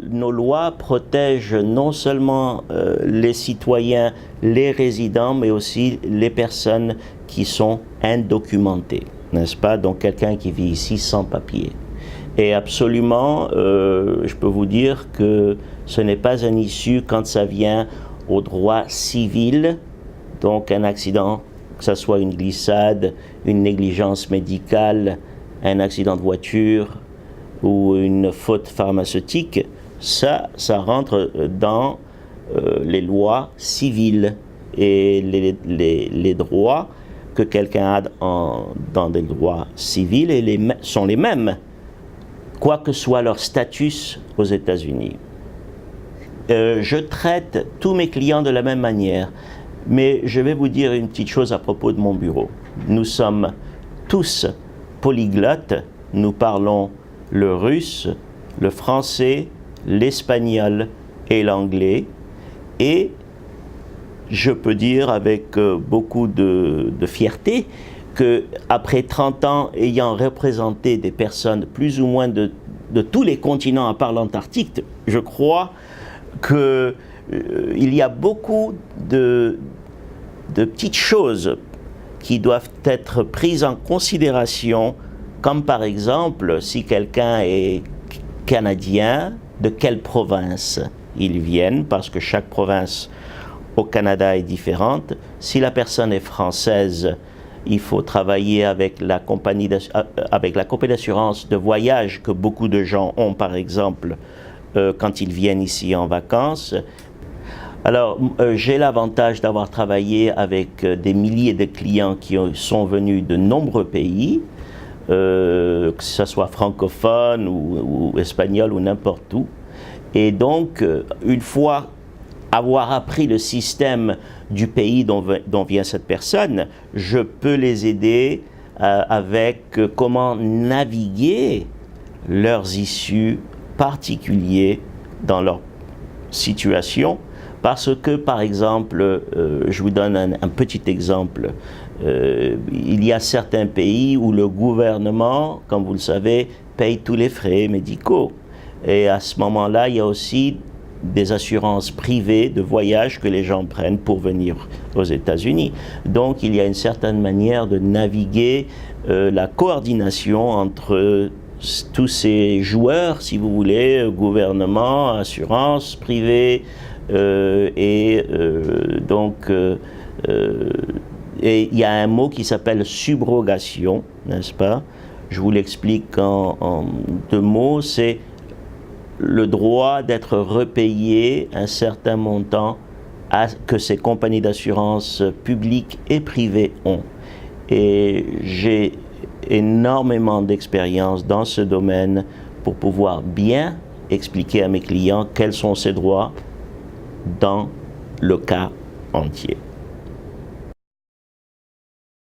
Nos lois protègent non seulement les citoyens, les résidents, mais aussi les personnes qui sont indocumentées, n'est-ce pas? Donc quelqu'un qui vit ici sans papier. Et absolument, je peux vous dire que ce n'est pas un issue quand ça vient au droit civil, donc un accident, que ce soit une glissade, une négligence médicale, un accident de voiture ou une faute pharmaceutique, ça rentre dans les lois civiles et les droits que quelqu'un a dans des droits civils sont les mêmes, quoi que soit leur statut aux États-Unis. Je traite tous mes clients de la même manière, mais je vais vous dire une petite chose à propos de mon bureau. Nous sommes tous polyglottes, nous parlons le russe, le français, l'espagnol et l'anglais, et je peux dire avec beaucoup de fierté que après 30 ans ayant représenté des personnes plus ou moins de tous les continents à part l'Antarctique, je crois qu'il y a beaucoup de petites choses qui doivent être prises en considération, comme par exemple si quelqu'un est canadien, de quelle province ils viennent, parce que chaque province au Canada est différente. Si la personne est française, il faut travailler avec la compagnie d'assurance de voyage que beaucoup de gens ont, par exemple, quand ils viennent ici en vacances. Alors, j'ai l'avantage d'avoir travaillé avec des milliers de clients qui sont venus de nombreux pays, que ce soit francophone ou espagnol ou n'importe où. Et donc, une fois avoir appris le système du pays dont vient cette personne, je peux les aider avec comment naviguer leurs issues particuliers dans leur situation. Parce que, par exemple, je vous donne un petit exemple, il y a certains pays où le gouvernement, comme vous le savez, paye tous les frais médicaux. Et à ce moment-là, il y a aussi des assurances privées de voyage que les gens prennent pour venir aux États-Unis. Donc il y a une certaine manière de naviguer la coordination entre tous ces joueurs, si vous voulez, gouvernement, assurance privée, et il y a un mot qui s'appelle subrogation, n'est-ce pas? Je vous l'explique en deux mots, c'est le droit d'être repayé un certain montant que ces compagnies d'assurance publiques et privées ont. Et j'ai énormément d'expérience dans ce domaine pour pouvoir bien expliquer à mes clients quels sont ces droits dans le cas entier.